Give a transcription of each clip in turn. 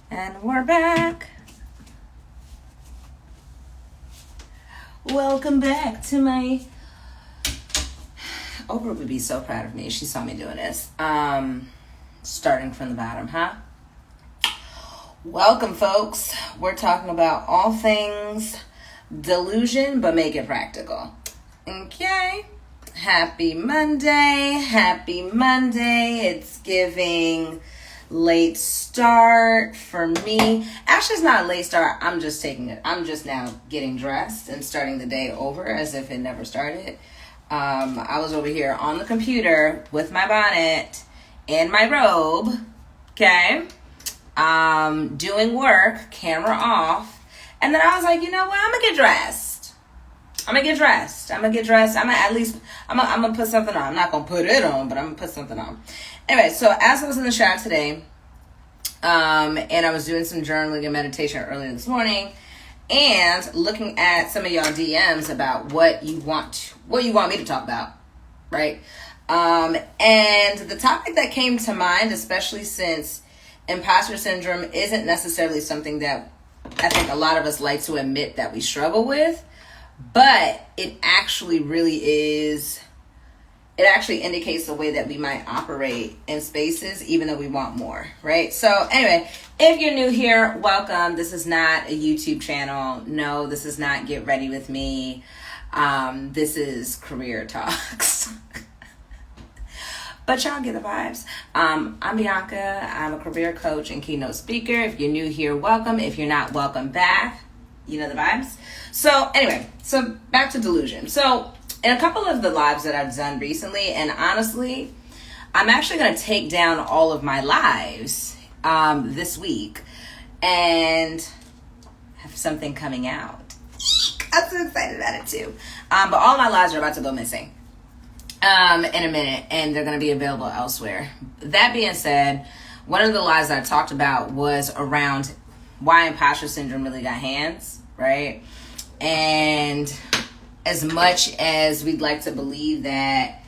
And we're back. Welcome back to my... Oprah would be so proud of me if she saw me doing this. Starting from the bottom, huh? Welcome, folks. We're talking about all things delusion, but make it practical. Okay? Happy Monday. Happy Monday. It's giving late start for me. Actually, it's not a late start. I'm just taking it. I'm just now getting dressed and starting the day over as if it never started. I was over here on the computer with my bonnet and my robe. Okay? Doing work, camera off. And then I was like, you know what? I'm going to get dressed. I'm going to put something on. I'm not going to put it on, but I'm going to put something on. Anyway, so as I was in the shower today, and I was doing some journaling and meditation earlier this morning, and looking at some of y'all DMs about what you want me to talk about, right? And the topic that came to mind, especially since imposter syndrome isn't necessarily something that I think a lot of us like to admit that we struggle with, but it actually really is. It actually indicates the way that we might operate in spaces, even though we want more, right? So anyway, if you're new here, welcome. This is not a YouTube channel. No, this is not Get Ready With Me. This is Career Talks. But y'all get the vibes. I'm Bianca. I'm a career coach and keynote speaker. If you're new here, welcome. If you're not, welcome back. You know the vibes. So anyway, so back to delusion. So in a couple of the lives that I've done recently, and honestly, I'm actually going to take down all of my lives this week and have something coming out. I'm so excited about it too. But all my lives are about to go missing in a minute, and they're going to be available elsewhere. That being said, one of the lives that I talked about was around why imposter syndrome really got hands, right? And as much as we'd like to believe that,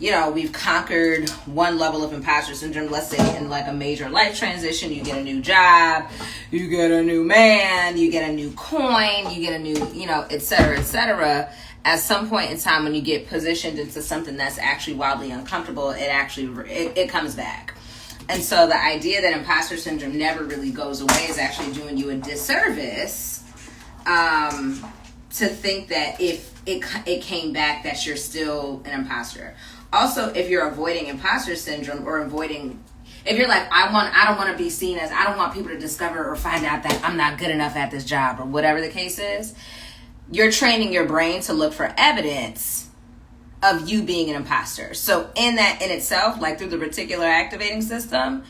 you know, we've conquered one level of imposter syndrome, let's say in like a major life transition, you get a new job, you get a new man, you get a new coin, you get a new, you know, et cetera, at some point in time when you get positioned into something that's actually wildly uncomfortable, it comes back. And so the idea that imposter syndrome never really goes away is actually doing you a disservice, to think that if it came back that you're still an imposter. Also, if you're avoiding imposter syndrome or if you're like, I don't want to be seen as, I don't want people to discover or find out that I'm not good enough at this job or whatever the case is, you're training your brain to look for evidence of you being an imposter. So in itself, like through the reticular activating system,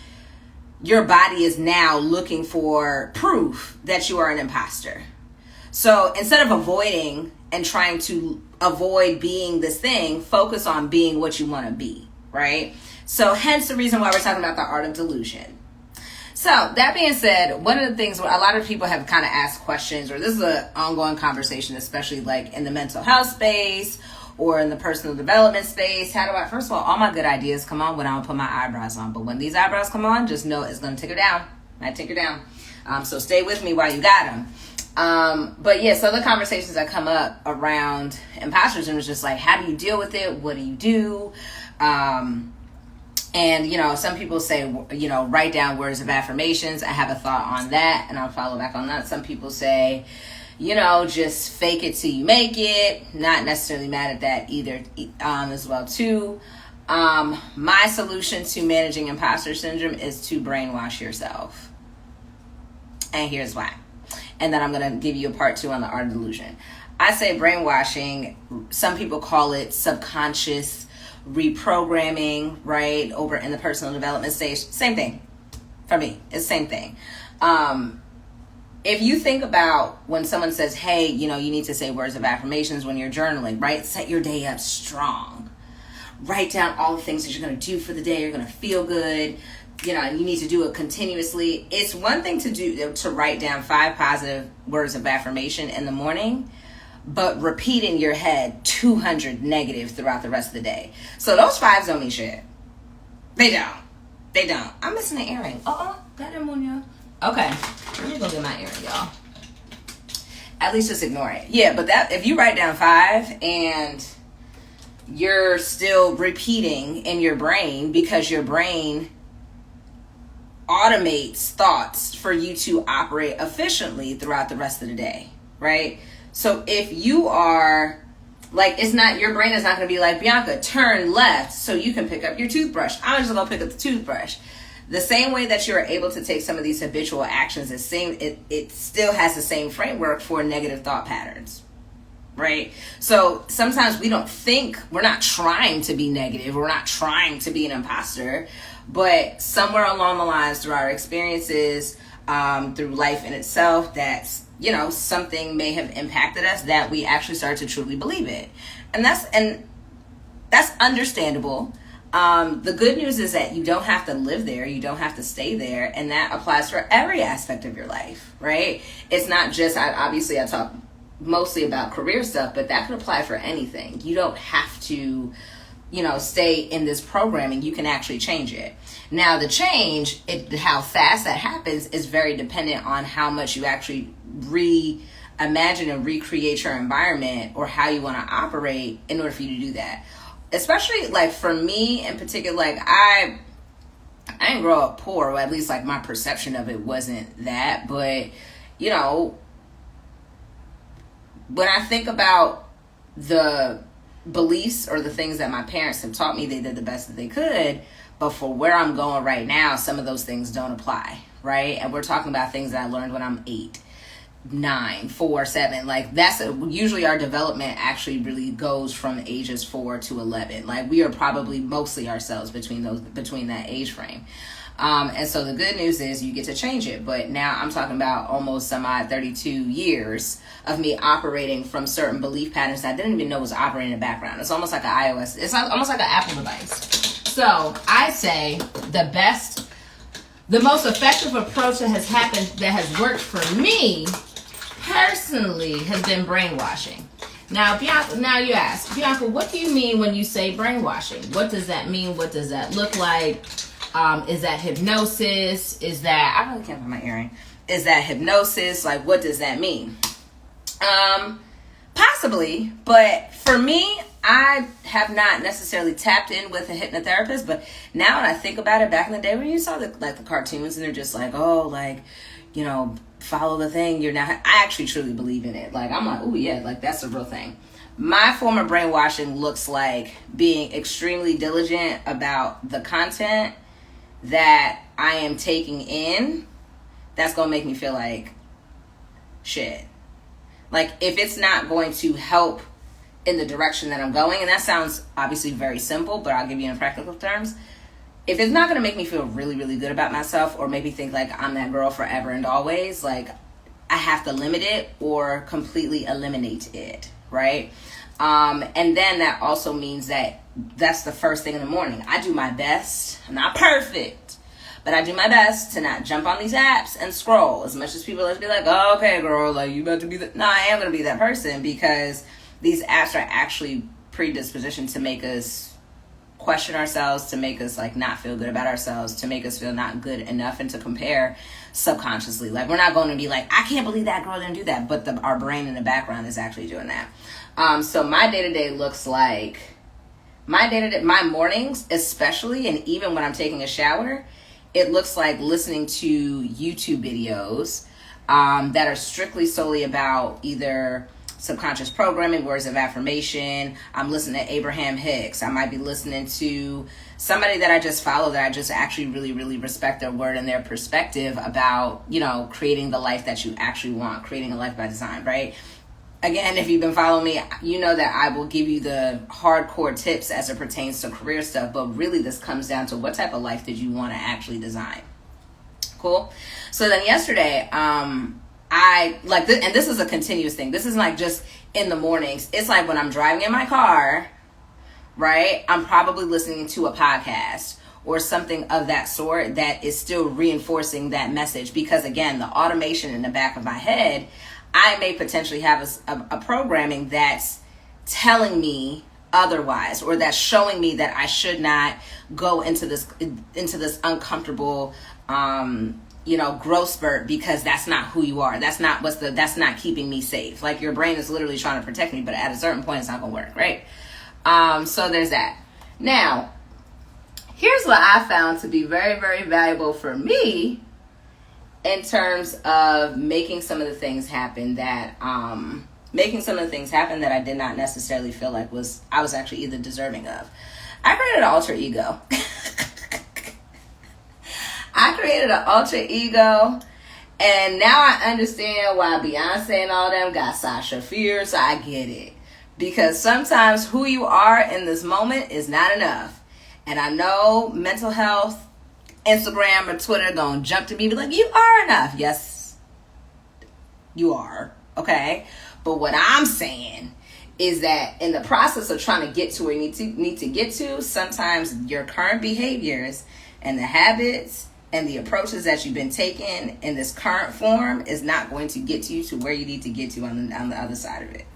your body is now looking for proof that you are an imposter. So instead of avoiding and trying to avoid being this thing, focus on being what you want to be, right? So hence the reason why we're talking about the art of delusion. So that being said, one of the things where a lot of people have kind of asked questions, or this is an ongoing conversation, especially like in the mental health space or in the personal development space. First of all my good ideas come on when I don't put my eyebrows on. But when these eyebrows come on, just know it's going to take her down. So stay with me while you got them. But yeah, so the conversations that come up around imposter syndrome is just like, how do you deal with it? What do you do? And, you know, some people say, you know, write down words of affirmations. I have a thought on that, and I'll follow back on that. Some people say, you know, just fake it till you make it. Not necessarily mad at that either, as well, too. My solution to managing imposter syndrome is to brainwash yourself. And here's why. And then I'm going to give you a part 2 on the art of delusion. I say brainwashing. Some people call it subconscious reprogramming, right? Over in the personal development stage. Same thing. For me, it's the same thing. If you think about when someone says, hey, you know, you need to say words of affirmations when you're journaling, right? Set your day up strong. Write down all the things that you're going to do for the day. You're going to feel good. You know, and you need to do it continuously. It's one thing to write down 5 positive words of affirmation in the morning, but repeat in your head 200 negative throughout the rest of the day. So those 5s don't mean shit. They don't. I'm missing an earring. That demonio. Okay, let me go get my earring, y'all. At least just ignore it. Yeah, but that if you write down 5 and you're still repeating in your brain, because your brain automates thoughts for you to operate efficiently throughout the rest of the day, right? So if you are like, it's not, your brain is not going to be like, Bianca, turn left so you can pick up your toothbrush. I'm just going to pick up the toothbrush. The same way that you're able to take some of these habitual actions, it still has the same framework for negative thought patterns, right? So sometimes we don't think, we're not trying to be negative, we're not trying to be an imposter, but somewhere along the lines through our experiences, through life in itself, that's, you know, something may have impacted us that we actually start to truly believe it. And that's understandable. The good news is that you don't have to live there, you don't have to stay there, and that applies for every aspect of your life, right? It's not just, obviously I talk mostly about career stuff, but that could apply for anything. You don't have to, you know, stay in this programming. You can actually change it. Now the change, how fast that happens is very dependent on how much you actually reimagine and recreate your environment, or how you want to operate in order for you to do that. Especially like for me in particular, like I didn't grow up poor, or at least like my perception of it wasn't that. But, you know, when I think about the beliefs or the things that my parents have taught me, they did the best that they could. But for where I'm going right now, some of those things don't apply, right? And we're talking about things that I learned when I'm 8, 9, 4, 7. Like usually our development actually really goes from ages 4 to 11. Like we are probably mostly ourselves between that age frame. And so the good news is you get to change it. But now I'm talking about almost 32 years of me operating from certain belief patterns that I didn't even know was operating in the background. It's almost like an iOS. It's almost like an Apple device. So I say the most effective approach that has worked for me personally has been brainwashing. Now, Bianca, you ask, Bianca, what do you mean when you say brainwashing? What does that mean? What does that look like? Is that hypnosis? I really can't find my earring. Is that hypnosis? Like, what does that mean? Possibly, but for me, I have not necessarily tapped in with a hypnotherapist. But now when I think about it, back in the day when you saw the cartoons and they're just like, oh, like, you know, follow the thing. I actually truly believe in it. Like, I'm like, oh yeah, like that's a real thing. My form of brainwashing looks like being extremely diligent about the content that I am taking in. That's going to make me feel like shit. Like, if it's not going to help in the direction that I'm going, and that sounds obviously very simple, but I'll give you in practical terms. If it's not going to make me feel really, really good about myself, or maybe think like I'm that girl forever and always, like I have to limit it or completely eliminate it, right? And then that also means that that's the first thing in the morning. I do my best. I'm not perfect, but I do my best to not jump on these apps and scroll. As much as people like to be like, oh, okay, girl, like you about to be that. No, I am going to be that person, because these apps are actually predispositioned to make us question ourselves, to make us like not feel good about ourselves, to make us feel not good enough, and to compare subconsciously. Like, we're not going to be like, I can't believe that girl didn't do that, but our brain in the background is actually doing that. So my day-to-day looks like, my mornings especially, and even when I'm taking a shower, it looks like listening to YouTube videos that are strictly solely about either subconscious programming, words of affirmation. I'm listening to Abraham Hicks. I might be listening to somebody that I just follow, that I just actually really, really respect their word and their perspective about, you know, creating the life that you actually want, creating a life by design, right? Again, if you've been following me, you know that I will give you the hardcore tips as it pertains to career stuff, but really this comes down to what type of life did you want to actually design. Cool? So then yesterday, I like this, and this is a continuous thing. This isn't like just in the mornings. It's like when I'm driving in my car, right? I'm probably listening to a podcast or something of that sort that is still reinforcing that message, because again, the automation in the back of my head, I may potentially have a programming that's telling me otherwise, or that's showing me that I should not go into this uncomfortable growth spurt, because that's not who you are. That's not keeping me safe. Like, your brain is literally trying to protect me, but at a certain point it's not gonna work, right? So there's that. Now, here's what I found to be very, very valuable for me in terms of making some of the things happen that I did not necessarily feel like I was actually either deserving of. I created an alter ego. And now I understand why Beyonce and all them got Sasha Fierce. I get it. Because sometimes who you are in this moment is not enough. And I know mental health, Instagram or Twitter gonna jump to me and be like, you are enough. Yes, you are. Okay? But what I'm saying is that in the process of trying to get to where you need to get to, sometimes your current behaviors and the habits and the approaches that you've been taking in this current form is not going to get you to where you need to get to on the other side of it.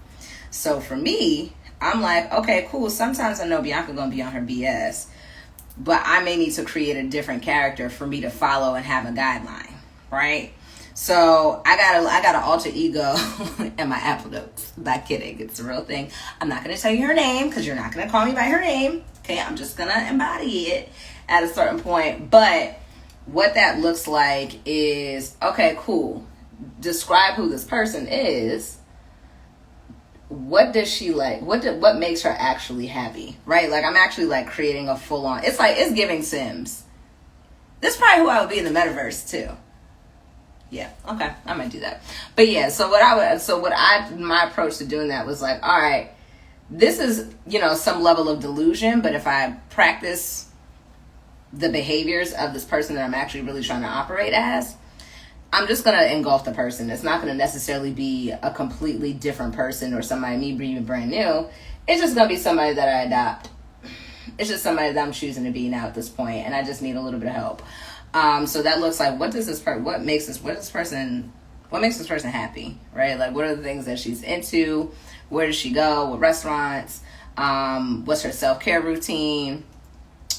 So for me, I'm like, okay, cool. Sometimes I know Bianca gonna be on her BS, but I may need to create a different character for me to follow and have a guideline, right? So I got an alter ego in my Apple Notes. Not kidding, it's a real thing. I'm not gonna tell you her name because you're not gonna call me by her name. Okay, I'm just gonna embody it at a certain point. But what that looks like is, okay, cool. Describe who this person is. What does she like? What makes her actually happy, right? Like, I'm actually like creating a full on. It's like, it's giving Sims. This is probably who I would be in the metaverse too. Yeah, okay, I might do that. But yeah, my approach to doing that was like, all right, this is, some level of delusion, but if I practice the behaviors of this person that I'm actually really trying to operate as, I'm just going to engulf the person. It's not going to necessarily be a completely different person or somebody me being brand new. It's just going to be somebody that I adopt. It's just somebody that I'm choosing to be now at this point, and I just need a little bit of help. So that looks like, what makes this person happy, right? Like, what are the things that she's into? Where does she go? What restaurants? What's her self-care routine?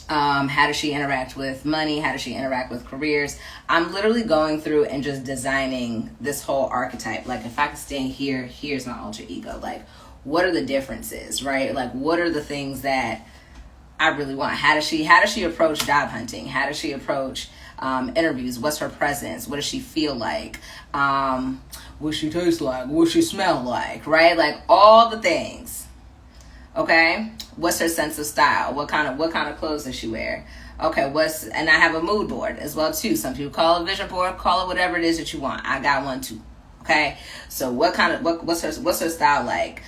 How does she interact with money? How does she interact with careers? I'm literally going through and just designing this whole archetype. Like, if I could stand here, here's my alter ego. Like, what are the differences, right? Like, what are the things that I really want? How does she approach job hunting? How does she approach interviews? What's her presence? What does she feel like? What she taste like? What she smell like? Right? Like, all the things. Okay? What's her sense of style? What kind of clothes does she wear? Okay, and I have a mood board as well too. Some people call it a vision board, call it whatever it is that you want. I got one too. Okay, so what's her style like?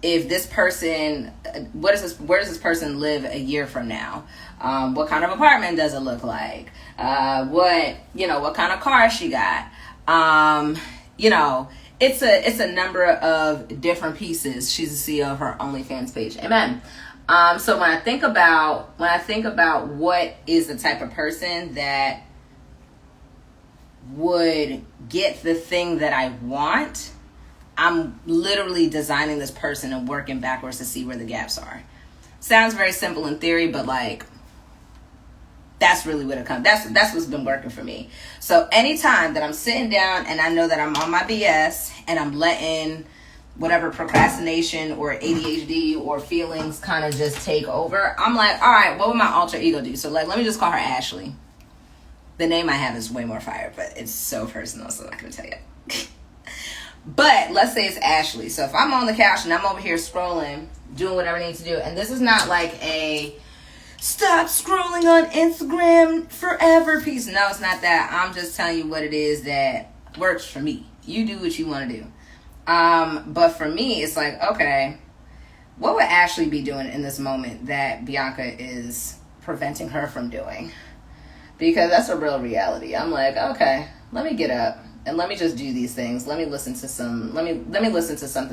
If this person, where does this person live a year from now? What kind of apartment does it look like? What kind of car she got? It's a number of different pieces. She's the CEO of her OnlyFans page. Amen. So when I think about what is the type of person that would get the thing that I want, I'm literally designing this person and working backwards to see where the gaps are. Sounds very simple in theory, but like, that's really what it comes. That's what's been working for me. So anytime that I'm sitting down and I know that I'm on my BS and I'm letting whatever procrastination or ADHD or feelings kind of just take over, I'm like, all right, what would my alter ego do? So like, let me just call her Ashley. The name I have is way more fire, but it's so personal, so I'm not going to tell you. But let's say it's Ashley. So if I'm on the couch and I'm over here scrolling, doing whatever I need to do, and this is not like a stop scrolling on Instagram forever piece. No, it's not that. I'm just telling you what it is that works for me. You do what you want to do. But for me, it's like, okay, what would Ashley be doing in this moment that Bianca is preventing her from doing? Because that's a real reality. I'm like, okay, let me get up and let me just do these things. Let me listen to something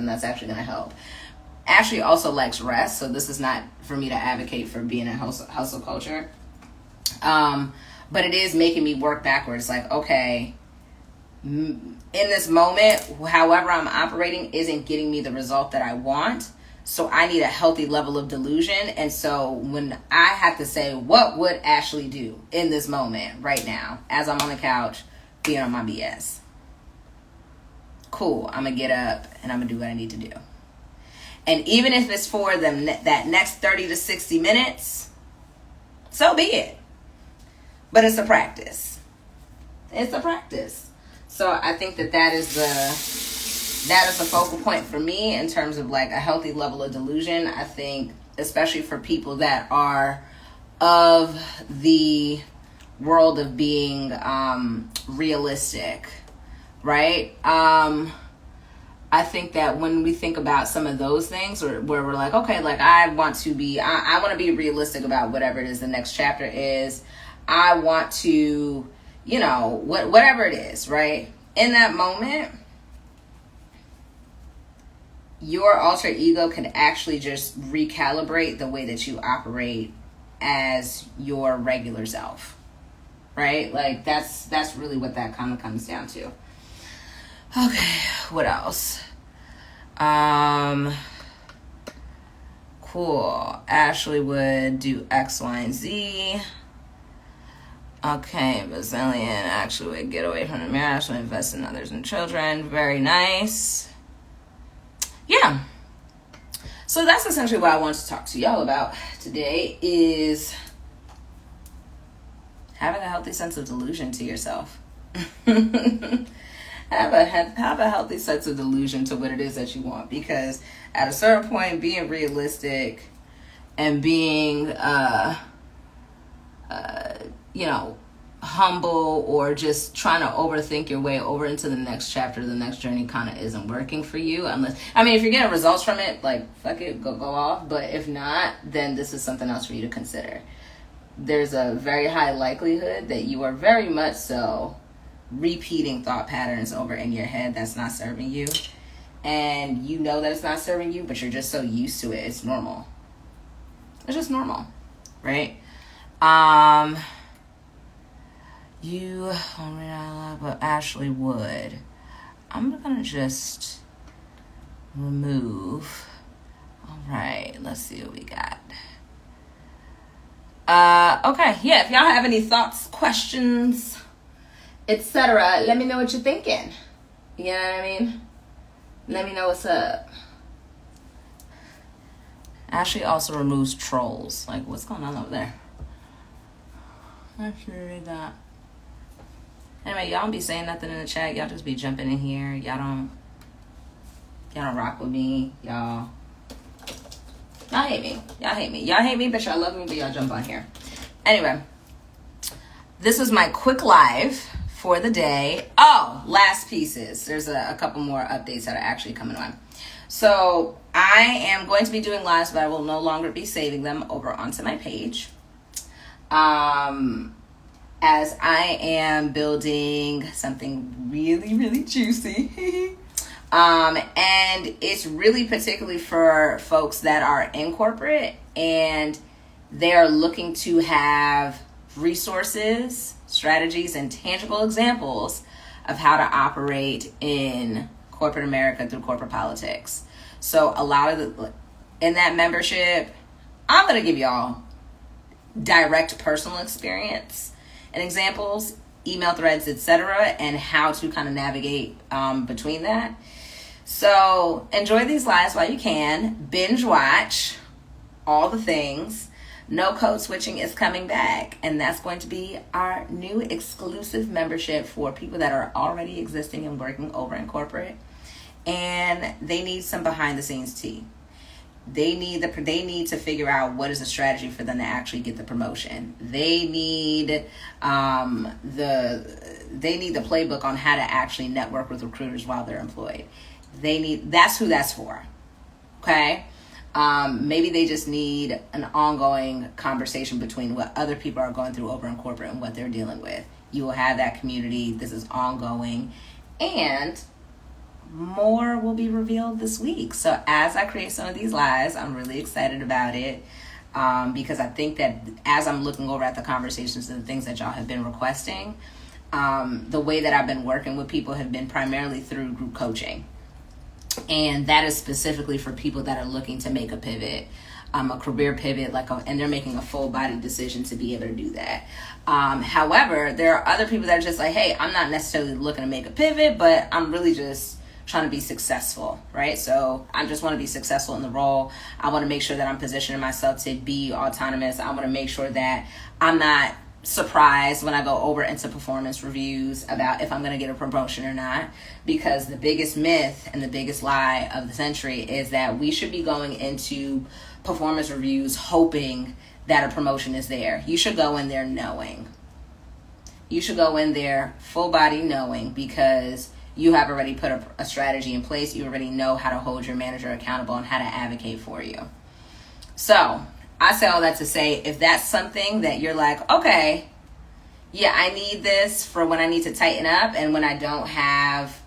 that's actually going to help. Ashley also likes rest, so this is not for me to advocate for being in hustle culture. But it is making me work backwards. Like, okay, in this moment, however I'm operating isn't getting me the result that I want. So I need a healthy level of delusion. And so when I have to say, what would Ashley do in this moment right now, as I'm on the couch, being on my BS? Cool, I'm going to get up and I'm going to do what I need to do. And even if it's for them that next 30 to 60 minutes, so be it. But it's a practice. It's a practice. So I think that is the focal point for me in terms of like a healthy level of delusion. I think especially for people that are of the world of being realistic, right? I think that when we think about some of those things where we're like, okay, like I want to be realistic about whatever it is the next chapter is. I want to, whatever it is, right? In that moment, your alter ego can actually just recalibrate the way that you operate as your regular self, right? Like that's really what that kind of comes down to. Okay, what else? Cool. Ashley would do X, Y, and Z. Okay, Bazillion actually would get away from the mirror. Ashley invest in others and children. Very nice. Yeah. So that's essentially what I wanted to talk to y'all about today, is having a healthy sense of delusion to yourself. Have a healthy sense of delusion to what it is that you want, because at a certain point, being realistic and being humble, or just trying to overthink your way over into the next chapter, the next journey, kind of isn't working for you. If you're getting results from it, like, fuck it, go off. But if not, then this is something else for you to consider. There's a very high likelihood that you are very much so repeating thought patterns over in your head that's not serving you, and you know that it's not serving you, but you're just so used to it. It's normal. It's just normal, right? You but Ashley would. I'm gonna just remove. All right, let's see what we got. Okay, yeah, if y'all have any thoughts, questions, etc., let me know what you're thinking. You know what I mean? Let me know what's up. Ashley also removes trolls. Like, what's going on over there? I should read that. Anyway, y'all don't be saying nothing in the chat. Y'all just be jumping in here. Y'all don't rock with me. Y'all hate me. Y'all hate me, but y'all love me, but y'all jump on here. Anyway, this is my quick live for the day. Oh, last pieces. There's a couple more updates that are actually coming on. So I am going to be doing lives, but I will no longer be saving them over onto my page. As I am building something really, really juicy. And it's really particularly for folks that are in corporate and they are looking to have resources, strategies, and tangible examples of how to operate in corporate America through corporate politics. So a lot of in that membership, I'm going to give y'all direct personal experience and examples, email threads, etc., and how to kind of navigate between that. So enjoy these lives while you can. Binge watch all the things. No code switching is coming back, and that's going to be our new exclusive membership for people that are already existing and working over in corporate, and they need some behind the scenes tea. They need to figure out what is the strategy for them to actually get the promotion. They need the playbook on how to actually network with recruiters while they're employed. That's who that's for. Okay? Maybe they just need an ongoing conversation between what other people are going through over in corporate and what they're dealing with. You will have that community. This is ongoing, and more will be revealed this week. So as I create some of these lives, I'm really excited about it, because I think that as I'm looking over at the conversations and the things that y'all have been requesting, the way that I've been working with people have been primarily through group coaching. And that is specifically for people that are looking to make a pivot, a career pivot, and they're making a full body decision to be able to do that. However, there are other people that are just like, hey, I'm not necessarily looking to make a pivot, but I'm really just trying to be successful, right? So I just want to be successful in the role. I want to make sure that I'm positioning myself to be autonomous. I want to make sure that I'm not surprised when I go over into performance reviews about if I'm going to get a promotion or not, because the biggest myth and the biggest lie of the century is that we should be going into performance reviews hoping that a promotion is there. You should go in there knowing. You should go in there full body knowing, because you have already put a strategy in place. You already know how to hold your manager accountable and how to advocate for you. So I say all that to say, if that's something that you're like, okay, yeah, I need this for when I need to tighten up and when I don't have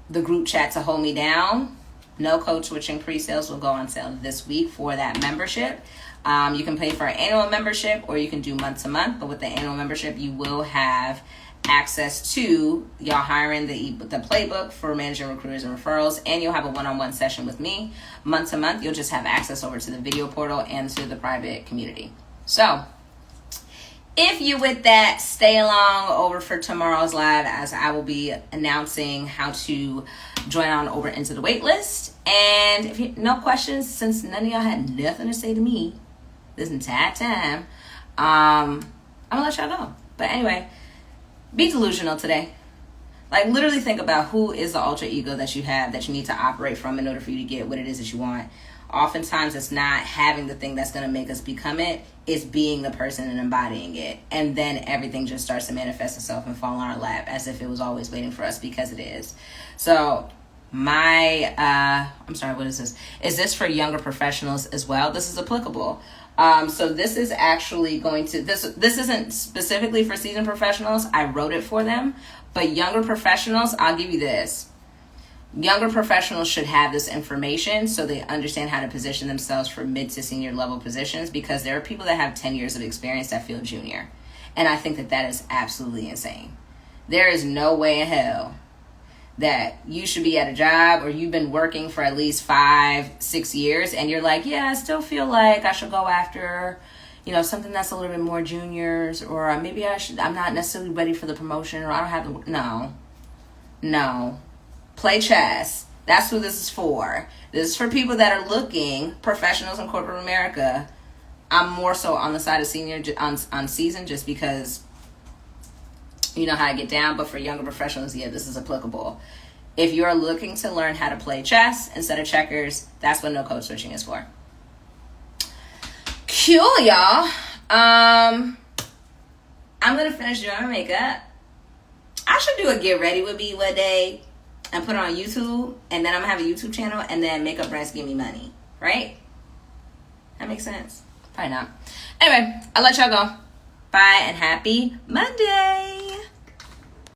the group chat to hold me down, no code switching pre-sales will go on sale this week for that membership. You can pay for an annual membership or you can do month to month, but with the annual membership, you will have access to y'all hiring the playbook for managing recruiters and referrals, and you'll have a one-on-one session with me month to month. You'll just have access over to the video portal and to the private community. So if you with that, stay along over for tomorrow's live, as I will be announcing how to join on over into the wait list. And if you no questions, since none of y'all had nothing to say to me this entire time, I'm gonna let y'all go. But anyway, be delusional today. Like, literally think about who is the alter ego that you have that you need to operate from in order for you to get what it is that you want. Oftentimes, it's not having the thing that's going to make us become it. It's being the person and embodying it. And then everything just starts to manifest itself and fall on our lap as if it was always waiting for us, because it is. So I'm sorry, what is this? Is this for younger professionals as well? This is applicable. So this is actually going to, this isn't specifically for seasoned professionals. I wrote it for them, but younger professionals, I'll give you this. Younger professionals should have this information so they understand how to position themselves for mid to senior level positions, because there are people that have 10 years of experience that feel junior. And I think that that is absolutely insane. There is no way in hell that you should be at a job or you've been working for at least 5-6 years and you're like, yeah, I still feel like I should go after, something that's a little bit more juniors, or maybe I'm not necessarily ready for the promotion, or I don't have the, no. Play chess. That's who this is for. This is for people that are looking, professionals in corporate America. I'm more so on the side of senior, on season, just because you know how I get down. But for younger professionals, yeah, this is applicable. If you're looking to learn how to play chess instead of checkers, that's what no code switching is for. Cool, y'all. I'm gonna finish doing my makeup. I should do a get ready with me one day and put it on YouTube, and then I'm gonna have a YouTube channel, and then makeup brands give me money, right? That makes sense. Probably not. Anyway, I'll let y'all go. Bye and happy Monday.